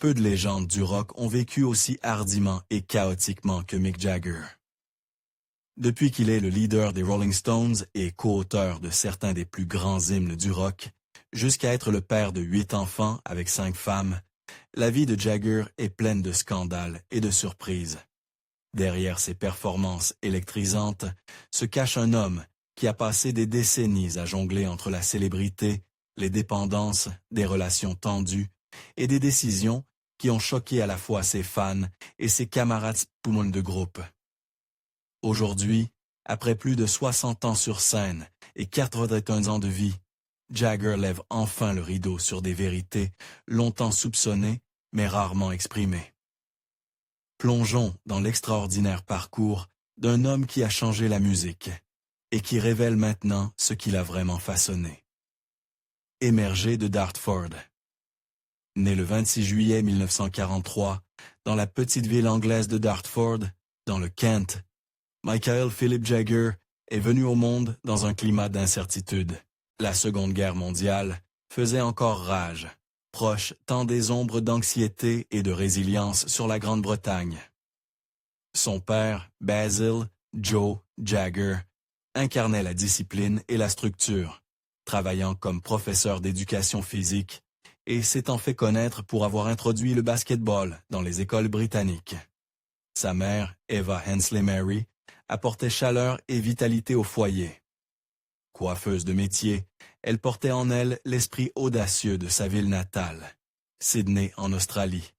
Peu de légendes du rock ont vécu aussi hardiment et chaotiquement que Mick Jagger. Depuis qu'il est le leader des Rolling Stones et co-auteur de certains des plus grands hymnes du rock, jusqu'à être le père de 8 enfants avec 5 femmes, la vie de Jagger est pleine de scandales et de surprises. Derrière ses performances électrisantes se cache un homme qui a passé des décennies à jongler entre la célébrité, les dépendances, des relations tendues et des décisions qui ont choqué à la fois ses fans et ses camarades poumons de groupe. Aujourd'hui, après plus de 60 ans sur scène et 81 ans de vie, Jagger lève enfin le rideau sur des vérités longtemps soupçonnées mais rarement exprimées. Plongeons dans l'extraordinaire parcours d'un homme qui a changé la musique et qui révèle maintenant ce qu'il a vraiment façonné. Émergé de Dartford. Né le 26 juillet 1943 dans la petite ville anglaise de Dartford, dans le Kent, Michael Philip Jagger est venu au monde dans un climat d'incertitude. La Seconde Guerre mondiale faisait encore rage, proche tant des ombres d'anxiété et de résilience sur la Grande-Bretagne. Son père, Basil Joe Jagger, incarnait la discipline et la structure, travaillant comme professeur d'éducation physique et s'étant fait connaître pour avoir introduit le basketball dans les écoles britanniques. Sa mère, Eva Hensley Mary, apportait chaleur et vitalité au foyer. Coiffeuse de métier, elle portait en elle l'esprit audacieux de sa ville natale, Sydney en Australie,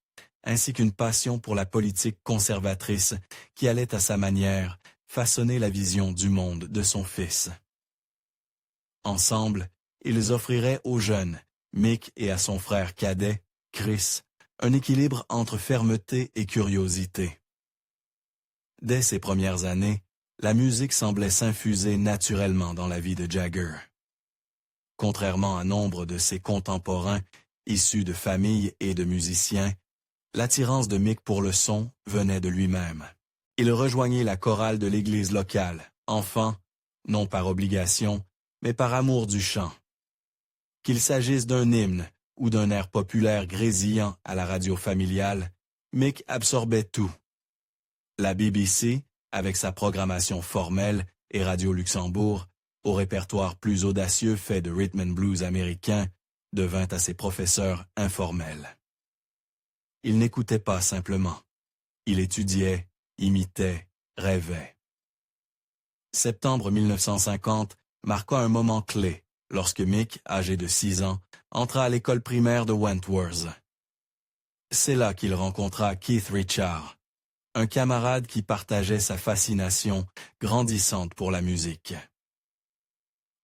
ainsi qu'une passion pour la politique conservatrice qui allait à sa manière façonner la vision du monde de son fils. Ensemble, ils offriraient aux jeunes, Mick et à son frère cadet, Chris, un équilibre entre fermeté et curiosité. Dès ses premières années, la musique semblait s'infuser naturellement dans la vie de Jagger. Contrairement à nombre de ses contemporains, issus de familles et de musiciens, l'attirance de Mick pour le son venait de lui-même. Il rejoignit la chorale de l'église locale, enfant, non par obligation, mais par amour du chant. Qu'il s'agisse d'un hymne ou d'un air populaire grésillant à la radio familiale, Mick absorbait tout. La BBC, avec sa programmation formelle, et Radio Luxembourg, au répertoire plus audacieux fait de rhythm and blues américain, devint à ses professeurs informels. Il n'écoutait pas simplement. Il étudiait, imitait, rêvait. Septembre 1950 marqua un moment clé lorsque Mick, âgé de 6 ans, entra à l'école primaire de Wentworth. C'est là qu'il rencontra Keith Richards, un camarade qui partageait sa fascination grandissante pour la musique.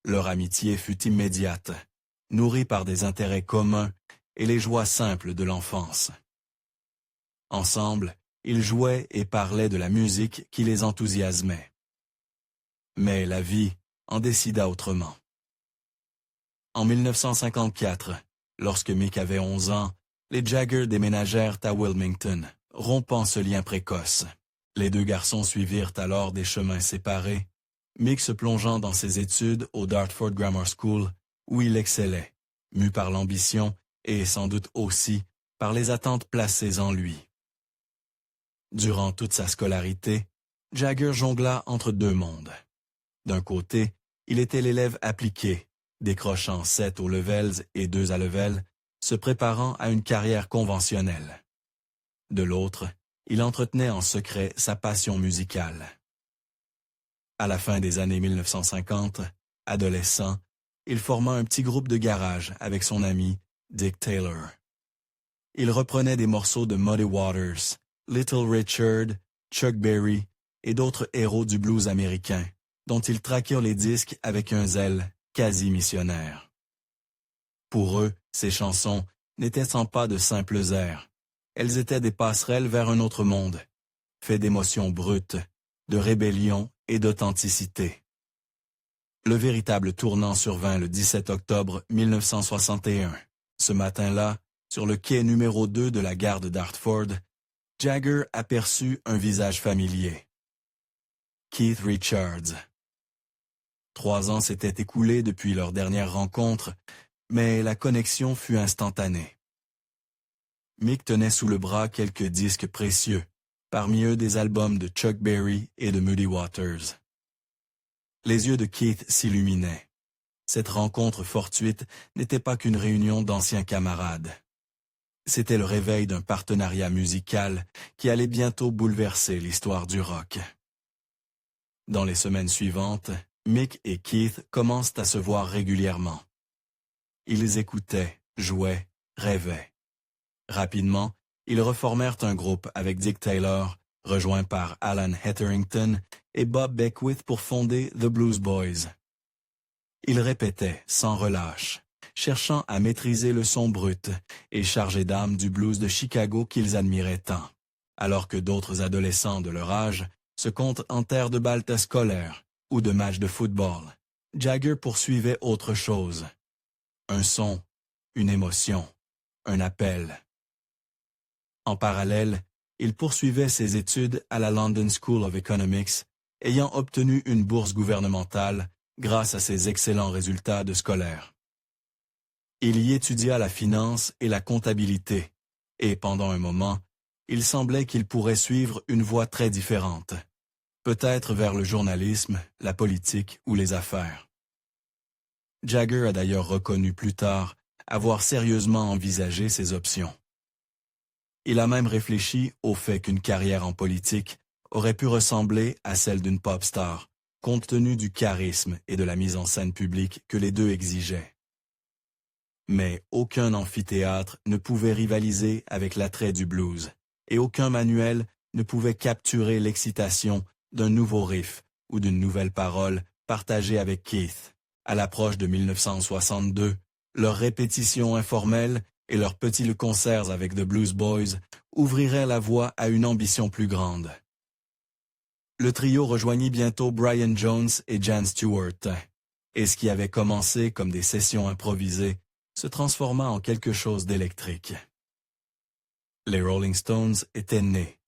Leur amitié fut immédiate, nourrie par des intérêts communs et les joies simples de l'enfance. Ensemble, ils jouaient et parlaient de la musique qui les enthousiasmait. Mais la vie en décida autrement. En 1954, lorsque Mick avait 11 ans, les Jagger déménagèrent à Wilmington, rompant ce lien précoce. Les deux garçons suivirent alors des chemins séparés, Mick se plongeant dans ses études au Dartford Grammar School, où il excellait, mu par l'ambition et sans doute aussi par les attentes placées en lui. Durant toute sa scolarité, Jagger jongla entre deux mondes. D'un côté, il était l'élève appliqué, décrochant 7 au Levels et 2 à Level, se préparant à une carrière conventionnelle. De l'autre, il entretenait en secret sa passion musicale. À la fin des années 1950, adolescent, il forma un petit groupe de garage avec son ami Dick Taylor. Il reprenait des morceaux de Muddy Waters, Little Richard, Chuck Berry et d'autres héros du blues américain, dont ils traquèrent les disques avec un zèle quasi missionnaire. Pour eux, ces chansons n'étaient sans pas de simples airs. Elles étaient des passerelles vers un autre monde, faits d'émotions brutes, de rébellion et d'authenticité. Le véritable tournant survint le 17 octobre 1961. Ce matin-là, sur le quai numéro 2 de la gare de Dartford, Jagger aperçut un visage familier. Keith Richards. 3 ans s'étaient écoulés depuis leur dernière rencontre, mais la connexion fut instantanée. Mick tenait sous le bras quelques disques précieux, parmi eux des albums de Chuck Berry et de Muddy Waters. Les yeux de Keith s'illuminaient. Cette rencontre fortuite n'était pas qu'une réunion d'anciens camarades. C'était le réveil d'un partenariat musical qui allait bientôt bouleverser l'histoire du rock. Dans les semaines suivantes, Mick et Keith commencent à se voir régulièrement. Ils écoutaient, jouaient, rêvaient. Rapidement, ils reformèrent un groupe avec Dick Taylor, rejoint par Alan Hetherington et Bob Beckwith pour fonder The Blues Boys. Ils répétaient sans relâche, cherchant à maîtriser le son brut et chargé d'âme du blues de Chicago qu'ils admiraient tant, alors que d'autres adolescents de leur âge se comptent en terre de balles scolaires ou de matchs de football. Jagger poursuivait autre chose. Un son, une émotion, un appel. En parallèle, il poursuivait ses études à la London School of Economics, ayant obtenu une bourse gouvernementale grâce à ses excellents résultats de scolaire. Il y étudia la finance et la comptabilité, et pendant un moment, il semblait qu'il pourrait suivre une voie très différente, peut-être vers le journalisme, la politique ou les affaires. Jagger a d'ailleurs reconnu plus tard avoir sérieusement envisagé ces options. Il a même réfléchi au fait qu'une carrière en politique aurait pu ressembler à celle d'une pop star, compte tenu du charisme et de la mise en scène publique que les deux exigeaient. Mais aucun amphithéâtre ne pouvait rivaliser avec l'attrait du blues, et aucun manuel ne pouvait capturer l'excitation d'un nouveau riff ou d'une nouvelle parole partagée avec Keith. À l'approche de 1962, leurs répétitions informelles et leurs petits concerts avec The Blues Boys ouvriraient la voie à une ambition plus grande. Le trio rejoignit bientôt Brian Jones et Jan Stewart, et ce qui avait commencé comme des sessions improvisées se transforma en quelque chose d'électrique. Les Rolling Stones étaient nés,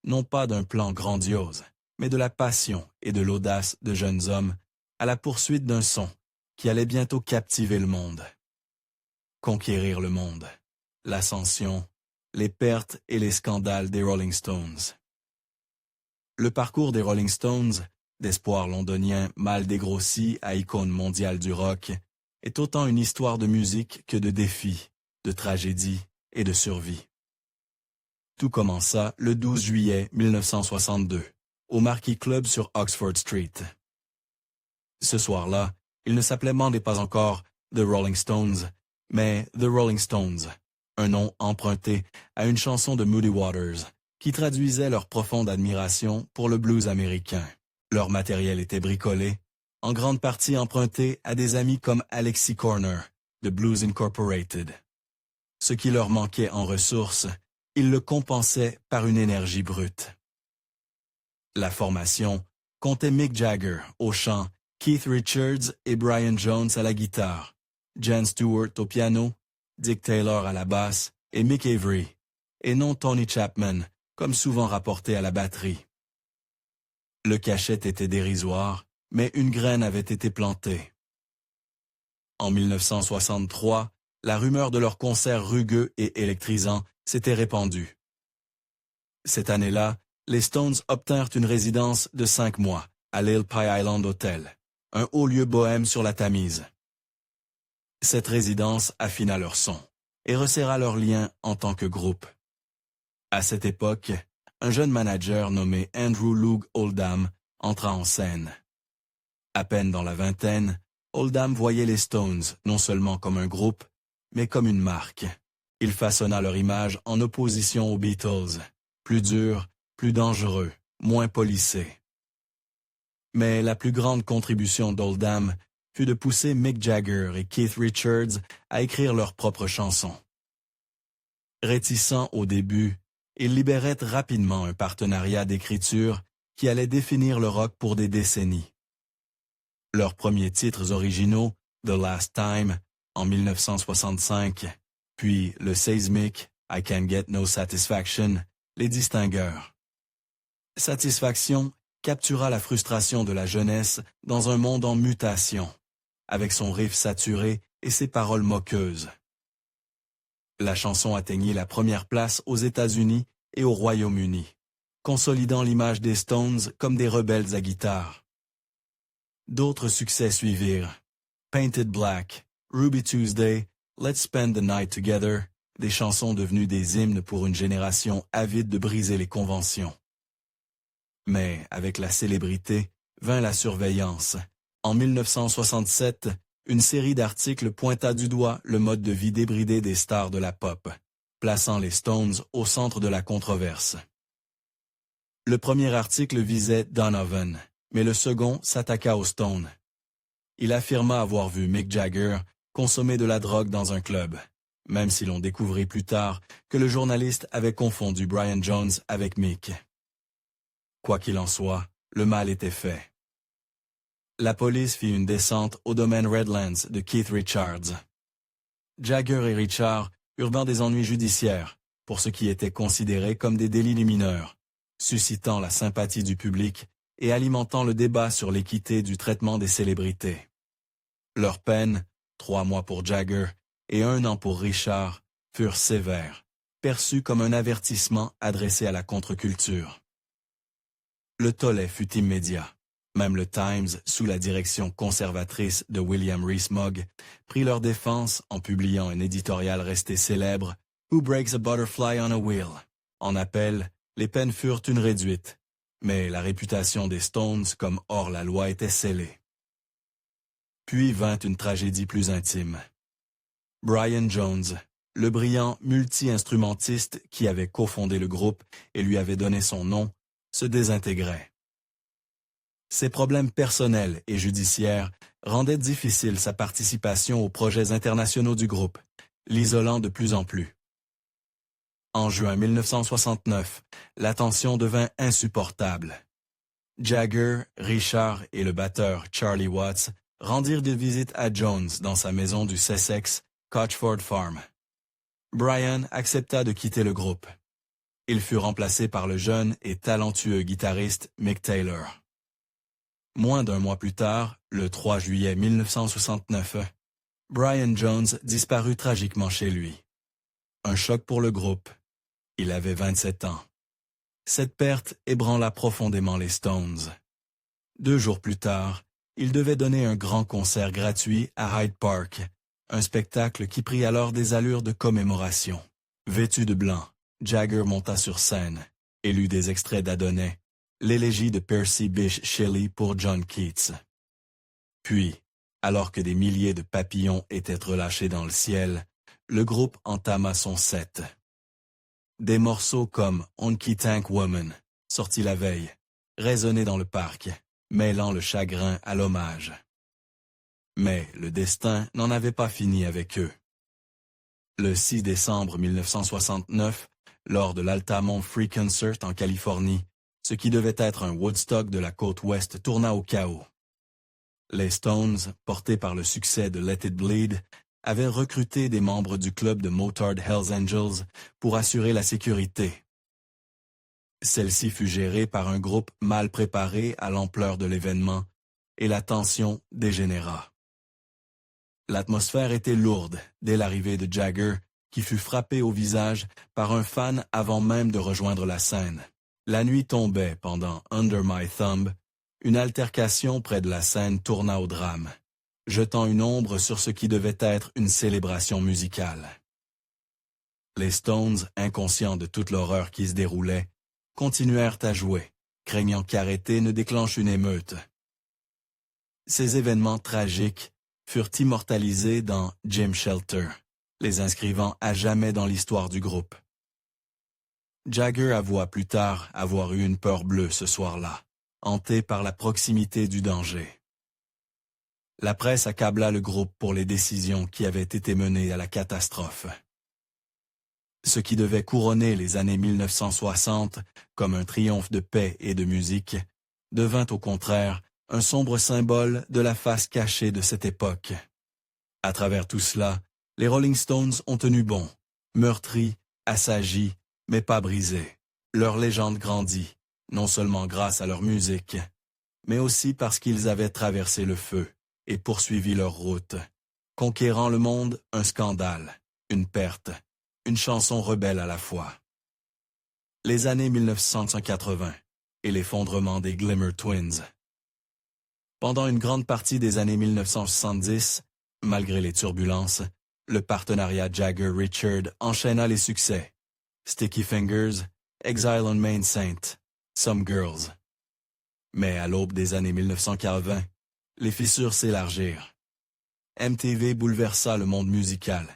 non pas d'un plan grandiose, mais de la passion et de l'audace de jeunes hommes à la poursuite d'un son qui allait bientôt captiver le monde. Conquérir le monde, l'ascension, les pertes et les scandales des Rolling Stones. Le parcours des Rolling Stones, d'espoir londonien mal dégrossi à icône mondiale du rock, est autant une histoire de musique que de défis, de tragédie et de survie. Tout commença le 12 juillet 1962, au Marquis Club sur Oxford Street. Ce soir-là, il ne s'appelait pas encore The Rolling Stones, mais The Rolling Stones, un nom emprunté à une chanson de Muddy Waters, qui traduisait leur profonde admiration pour le blues américain. Leur matériel était bricolé, en grande partie emprunté à des amis comme Alexi Corner, de Blues Incorporated. Ce qui leur manquait en ressources, ils le compensaient par une énergie brute. La formation comptait Mick Jagger au chant, Keith Richards et Brian Jones à la guitare, Jan Stewart au piano, Dick Taylor à la basse et Mick Avery, et non Tony Chapman, comme souvent rapporté à la batterie. Le cachet était dérisoire, mais une graine avait été plantée. En 1963, la rumeur de leur concert rugueux et électrisant s'était répandue. Cette année-là, les Stones obtinrent une résidence de 5 mois à l'Hill Pie Island Hotel, un haut lieu bohème sur la Tamise. Cette résidence affina leur son et resserra leurs liens en tant que groupe. À cette époque, un jeune manager nommé Andrew Loog Oldham entra en scène. À peine dans la vingtaine, Oldham voyait les Stones non seulement comme un groupe, mais comme une marque. Il façonna leur image en opposition aux Beatles, plus durs, plus dangereux, moins polissés. Mais la plus grande contribution d'Oldham fut de pousser Mick Jagger et Keith Richards à écrire leurs propres chansons. Réticents au début, ils libéraient rapidement un partenariat d'écriture qui allait définir le rock pour des décennies. Leurs premiers titres originaux, The Last Time, en 1965, puis le Seismic, I Can Get No Satisfaction, les distinguèrent. Satisfaction captura la frustration de la jeunesse dans un monde en mutation, avec son riff saturé et ses paroles moqueuses. La chanson atteignit la première place aux États-Unis et au Royaume-Uni, consolidant l'image des Stones comme des rebelles à guitare. D'autres succès suivirent. Painted Black, Ruby Tuesday, Let's Spend the Night Together, des chansons devenues des hymnes pour une génération avide de briser les conventions. Mais, avec la célébrité, vint la surveillance. En 1967, une série d'articles pointa du doigt le mode de vie débridé des stars de la pop, plaçant les Stones au centre de la controverse. Le premier article visait Donovan, mais le second s'attaqua aux Stones. Il affirma avoir vu Mick Jagger consommer de la drogue dans un club, même si l'on découvrit plus tard que le journaliste avait confondu Brian Jones avec Mick. Quoi qu'il en soit, le mal était fait. La police fit une descente au domaine Redlands de Keith Richards. Jagger et Richards eurent dans des ennuis judiciaires pour ce qui était considéré comme des délits mineurs, suscitant la sympathie du public et alimentant le débat sur l'équité du traitement des célébrités. Leurs peines, 3 mois pour Jagger et 1 an pour Richards, furent sévères, perçus comme un avertissement adressé à la contre-culture. Le tollé fut immédiat. Même le Times, sous la direction conservatrice de William Rees-Mogg, prit leur défense en publiant un éditorial resté célèbre, « Who breaks a butterfly on a wheel ?» En appel, les peines furent une réduite, mais la réputation des Stones comme hors la loi était scellée. Puis vint une tragédie plus intime. Brian Jones, le brillant multi-instrumentiste qui avait cofondé le groupe et lui avait donné son nom, se désintégrait. Ses problèmes personnels et judiciaires rendaient difficile sa participation aux projets internationaux du groupe, l'isolant de plus en plus. En juin 1969, la tension devint insupportable. Jagger, Richards et le batteur Charlie Watts rendirent des visites à Jones dans sa maison du Sussex, Cochford Farm. Brian accepta de quitter le groupe. Il fut remplacé par le jeune et talentueux guitariste Mick Taylor. Moins d'1 mois plus tard, le 3 juillet 1969, Brian Jones disparut tragiquement chez lui. Un choc pour le groupe. Il avait 27 ans. Cette perte ébranla profondément les Stones. 2 jours plus tard, il devait donner un grand concert gratuit à Hyde Park, un spectacle qui prit alors des allures de commémoration. Vêtu de blanc, Jagger monta sur scène et lut des extraits d'Adonais, l'élégie de Percy Bysshe Shelley pour John Keats. Puis, alors que des milliers de papillons étaient relâchés dans le ciel, le groupe entama son set. Des morceaux comme Honky Tonk Woman, sorti la veille, résonnaient dans le parc, mêlant le chagrin à l'hommage. Mais le destin n'en avait pas fini avec eux. Le 6 décembre 1969, lors de l'Altamont Free Concert en Californie, ce qui devait être un Woodstock de la côte ouest tourna au chaos. Les Stones, portés par le succès de Let It Bleed, avaient recruté des membres du club de Motörhead Hells Angels pour assurer la sécurité. Celle-ci fut gérée par un groupe mal préparé à l'ampleur de l'événement, et la tension dégénéra. L'atmosphère était lourde dès l'arrivée de Jagger, qui fut frappé au visage par un fan avant même de rejoindre la scène. La nuit tombait pendant Under My Thumb. Une altercation près de la scène tourna au drame, jetant une ombre sur ce qui devait être une célébration musicale. Les Stones, inconscients de toute l'horreur qui se déroulait, continuèrent à jouer, craignant qu'arrêter ne déclenche une émeute. Ces événements tragiques furent immortalisés dans Jim Shelter, les inscrivant à jamais dans l'histoire du groupe. Jagger avoua plus tard avoir eu une peur bleue ce soir-là, hanté par la proximité du danger. La presse accabla le groupe pour les décisions qui avaient été menées à la catastrophe. Ce qui devait couronner les années 1960 comme un triomphe de paix et de musique, devint au contraire un sombre symbole de la face cachée de cette époque. À travers tout cela, les Rolling Stones ont tenu bon, meurtris, assagis, mais pas brisés. Leur légende grandit, non seulement grâce à leur musique, mais aussi parce qu'ils avaient traversé le feu et poursuivi leur route, conquérant le monde un scandale, une perte, une chanson rebelle à la fois. Les années 1980 et l'effondrement des Glimmer Twins. Pendant une grande partie des années 1970, malgré les turbulences, le partenariat Jagger-Richard enchaîna les succès. Sticky Fingers, Exile on Main Saint, Some Girls. Mais à l'aube des années 1980, les fissures s'élargirent. MTV bouleversa le monde musical,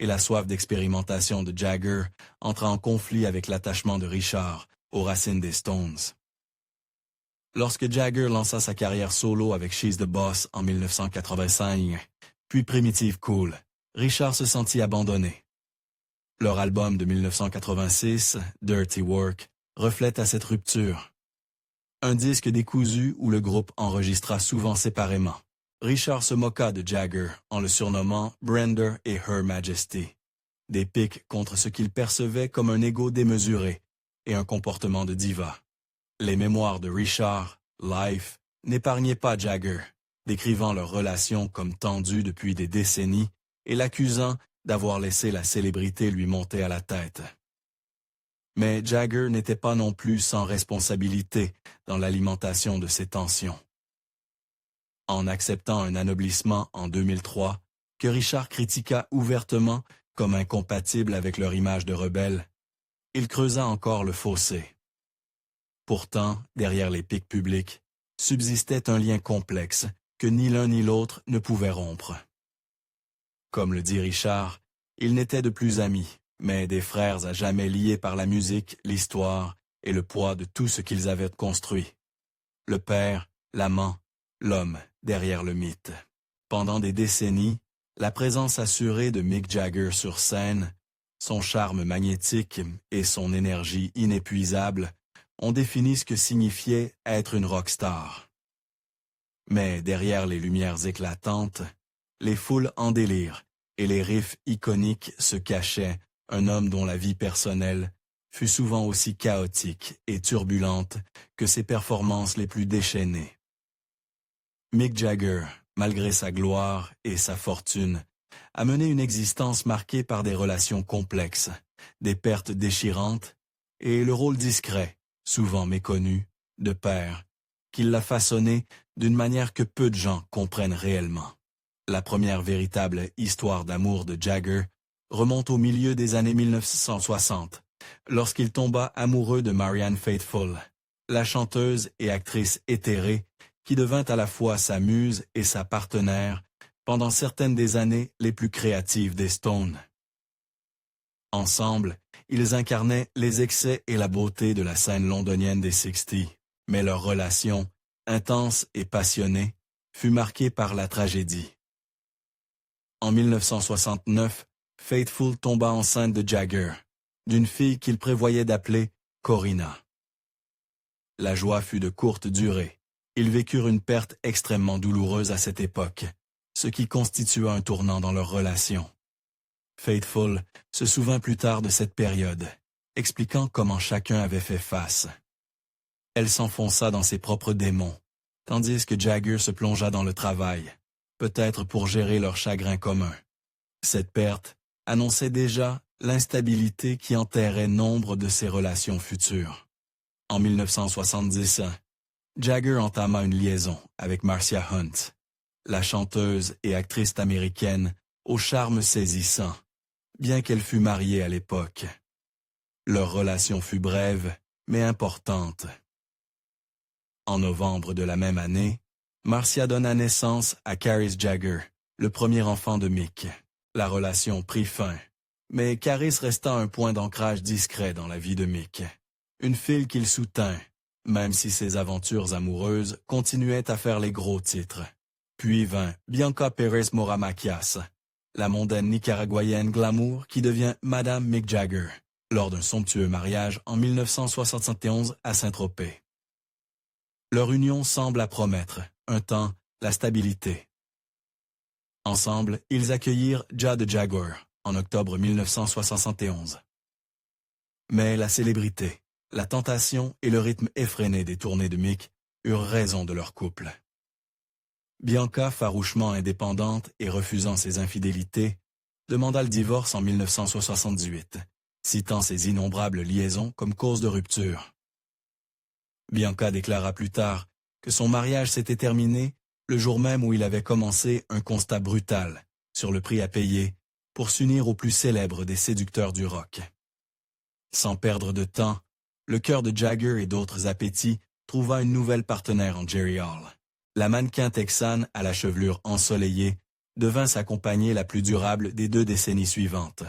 et la soif d'expérimentation de Jagger entra en conflit avec l'attachement de Richard aux racines des Stones. Lorsque Jagger lança sa carrière solo avec She's the Boss en 1985, puis Primitive Cool, Richard se sentit abandonné. Leur album de 1986, Dirty Work, reflète à cette rupture. Un disque décousu où le groupe enregistra souvent séparément. Richard se moqua de Jagger en le surnommant Brenda et Her Majesty. Des piques contre ce qu'il percevait comme un ego démesuré et un comportement de diva. Les mémoires de Richard, Life, n'épargnaient pas Jagger, décrivant leur relation comme tendue depuis des décennies et l'accusant d'avoir laissé la célébrité lui monter à la tête. Mais Jagger n'était pas non plus sans responsabilité dans l'alimentation de ces tensions. En acceptant un anoblissement en 2003, que Richard critiqua ouvertement comme incompatible avec leur image de rebelle, il creusa encore le fossé. Pourtant, derrière les pics publics, subsistait un lien complexe que ni l'un ni l'autre ne pouvaient rompre. Comme le dit Richard, ils n'étaient de plus amis, mais des frères à jamais liés par la musique, l'histoire et le poids de tout ce qu'ils avaient construit. Le père, l'amant, l'homme derrière le mythe. Pendant des décennies, la présence assurée de Mick Jagger sur scène, son charme magnétique et son énergie inépuisable ont défini ce que signifiait être une rockstar. Mais derrière les lumières éclatantes, les foules en délire et les riffs iconiques se cachaient un homme dont la vie personnelle fut souvent aussi chaotique et turbulente que ses performances les plus déchaînées. Mick Jagger, malgré sa gloire et sa fortune, a mené une existence marquée par des relations complexes, des pertes déchirantes et le rôle discret, souvent méconnu, de père, qui l'a façonné d'une manière que peu de gens comprennent réellement. La première véritable histoire d'amour de Jagger remonte au milieu des années 1960, lorsqu'il tomba amoureux de Marianne Faithfull, la chanteuse et actrice éthérée qui devint à la fois sa muse et sa partenaire pendant certaines des années les plus créatives des Stones. Ensemble, ils incarnaient les excès et la beauté de la scène londonienne des 60s, mais leur relation, intense et passionnée, fut marquée par la tragédie. En 1969, Faithfull tomba enceinte de Jagger, d'une fille qu'il prévoyait d'appeler Corinna. La joie fut de courte durée. Ils vécurent une perte extrêmement douloureuse à cette époque, ce qui constitua un tournant dans leur relation. Faithfull se souvint plus tard de cette période, expliquant comment chacun avait fait face. Elle s'enfonça dans ses propres démons, tandis que Jagger se plongea dans le travail, peut-être pour gérer leur chagrin commun. Cette perte annonçait déjà l'instabilité qui enterrait nombre de ses relations futures. En 1970, Jagger entama une liaison avec Marcia Hunt, la chanteuse et actrice américaine au charme saisissant, bien qu'elle fût mariée à l'époque. Leur relation fut brève, mais importante. En novembre de la même année, Marcia donna naissance à Caris Jagger, le premier enfant de Mick. La relation prit fin, mais Caris resta un point d'ancrage discret dans la vie de Mick, une file qu'il soutint, même si ses aventures amoureuses continuaient à faire les gros titres. Puis vint Bianca Pérez Mora Macias, la mondaine nicaraguayenne glamour qui devient Madame Mick Jagger, lors d'un somptueux mariage en 1971 à Saint-Tropez. Leur union semble promettre, un temps, la stabilité. Ensemble, ils accueillirent Jade Jagger en octobre 1971. Mais la célébrité, la tentation et le rythme effréné des tournées de Mick eurent raison de leur couple. Bianca, farouchement indépendante et refusant ses infidélités, demanda le divorce en 1978, citant ses innombrables liaisons comme cause de rupture. Bianca déclara plus tard que son mariage s'était terminé le jour même où il avait commencé un constat brutal sur le prix à payer pour s'unir au plus célèbre des séducteurs du rock. Sans perdre de temps, le cœur de Jagger et d'autres appétits trouva une nouvelle partenaire en Jerry Hall. La mannequin texane à la chevelure ensoleillée devint sa compagne la plus durable des 2 décennies suivantes.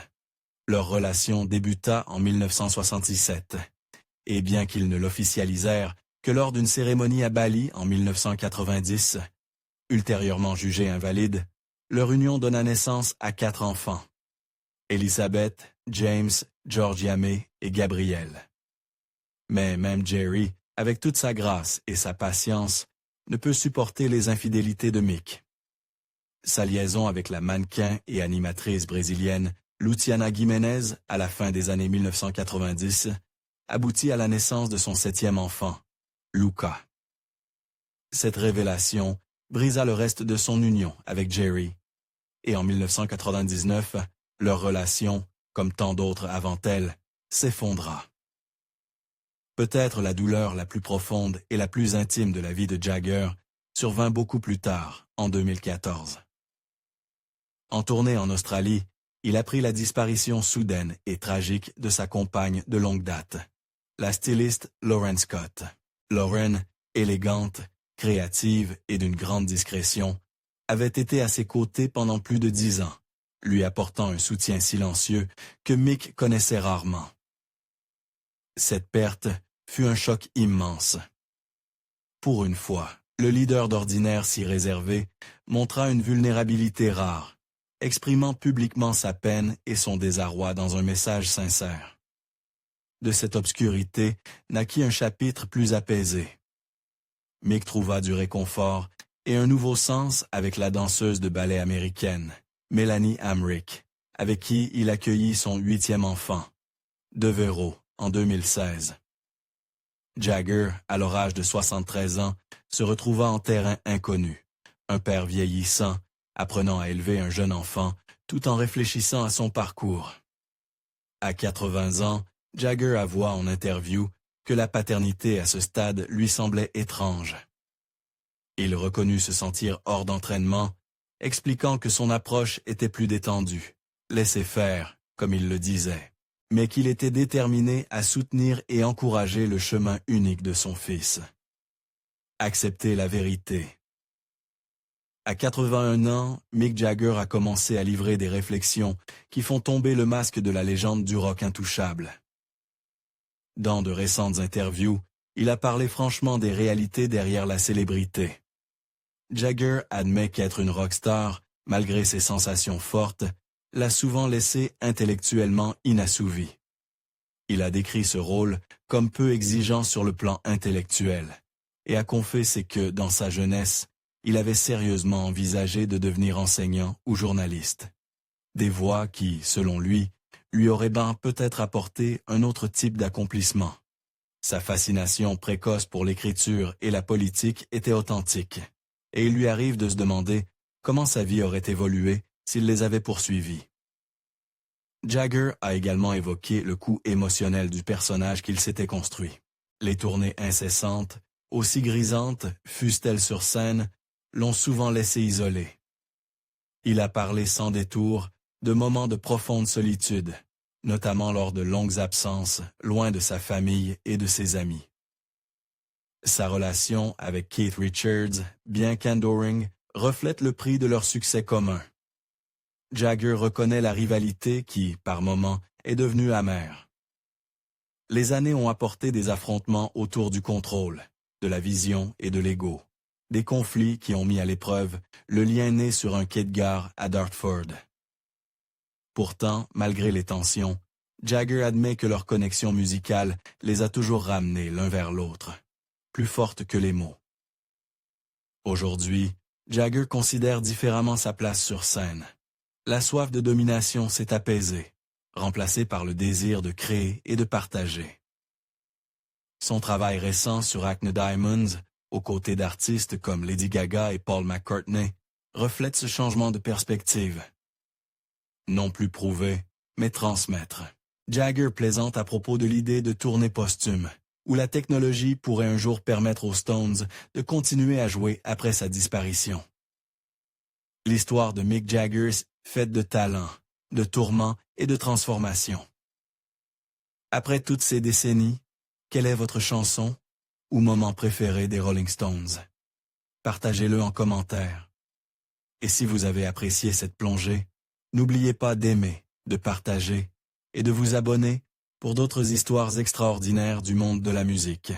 Leur relation débuta en 1967, et bien qu'ils ne l'officialisèrent que lors d'une cérémonie à Bali en 1990, ultérieurement jugée invalide, leur union donna naissance à 4 enfants: Elizabeth, James, Georgia May et Gabrielle. Mais même Jerry, avec toute sa grâce et sa patience, ne peut supporter les infidélités de Mick. Sa liaison avec la mannequin et animatrice brésilienne Luciana Gimenez à la fin des années 1990 aboutit à la naissance de son 7e enfant, Luca. Cette révélation brisa le reste de son union avec Jerry, et en 1999, leur relation, comme tant d'autres avant elle, s'effondra. Peut-être la douleur la plus profonde et la plus intime de la vie de Jagger survint beaucoup plus tard, en 2014. En tournée en Australie, il apprit la disparition soudaine et tragique de sa compagne de longue date, la styliste Lauren Scott. Lauren, élégante, créative et d'une grande discrétion, avait été à ses côtés pendant plus de 10 ans, lui apportant un soutien silencieux que Mick connaissait rarement. Cette perte fut un choc immense. Pour une fois, le leader d'ordinaire si réservé montra une vulnérabilité rare, exprimant publiquement sa peine et son désarroi dans un message sincère. De cette obscurité naquit un chapitre plus apaisé. Mick trouva du réconfort et un nouveau sens avec la danseuse de ballet américaine, Melanie Hamrick, avec qui il accueillit son 8e enfant, Devereaux, en 2016. Jagger, à l'âge de 73 ans, se retrouva en terrain inconnu, un père vieillissant, apprenant à élever un jeune enfant, tout en réfléchissant à son parcours. À 80 ans, Jagger avoua en interview que la paternité à ce stade lui semblait étrange. Il reconnut se sentir hors d'entraînement, expliquant que son approche était plus détendue, laisser faire, comme il le disait, mais qu'il était déterminé à soutenir et encourager le chemin unique de son fils. Accepter la vérité. À 81 ans, Mick Jagger a commencé à livrer des réflexions qui font tomber le masque de la légende du rock intouchable. Dans de récentes interviews, il a parlé franchement des réalités derrière la célébrité. Jagger admet qu'être une rockstar, malgré ses sensations fortes, l'a souvent laissé intellectuellement inassouvi. Il a décrit ce rôle comme peu exigeant sur le plan intellectuel, et a confessé que, dans sa jeunesse, il avait sérieusement envisagé de devenir enseignant ou journaliste. Des voies qui, selon lui auraient peut-être apporté un autre type d'accomplissement. Sa fascination précoce pour l'écriture et la politique était authentique, et il lui arrive de se demander comment sa vie aurait évolué s'il les avait poursuivis. Jagger a également évoqué le coût émotionnel du personnage qu'il s'était construit. Les tournées incessantes, aussi grisantes fussent-elles sur scène, l'ont souvent laissé isolé. Il a parlé sans détour de moments de profonde solitude, notamment lors de longues absences, loin de sa famille et de ses amis. Sa relation avec Keith Richards, bien qu'enduring, reflète le prix de leur succès commun. Jagger reconnaît la rivalité qui, par moments, est devenue amère. Les années ont apporté des affrontements autour du contrôle, de la vision et de l'ego. Des conflits qui ont mis à l'épreuve le lien né sur un quai de gare à Dartford. Pourtant, malgré les tensions, Jagger admet que leur connexion musicale les a toujours ramenés l'un vers l'autre, plus forte que les mots. Aujourd'hui, Jagger considère différemment sa place sur scène. La soif de domination s'est apaisée, remplacée par le désir de créer et de partager. Son travail récent sur Acne Diamonds, aux côtés d'artistes comme Lady Gaga et Paul McCartney, reflète ce changement de perspective. non plus prouver, mais transmettre. Jagger plaisante à propos de l'idée de tournée posthume, où la technologie pourrait un jour permettre aux Stones de continuer à jouer après sa disparition. L'histoire de Mick Jagger faite de talent, de tourments et de transformation. Après toutes ces décennies, quelle est votre chanson ou moment préféré des Rolling Stones? Partagez-le en commentaire. Et si vous avez apprécié cette plongée, n'oubliez pas d'aimer, de partager et de vous abonner pour d'autres histoires extraordinaires du monde de la musique.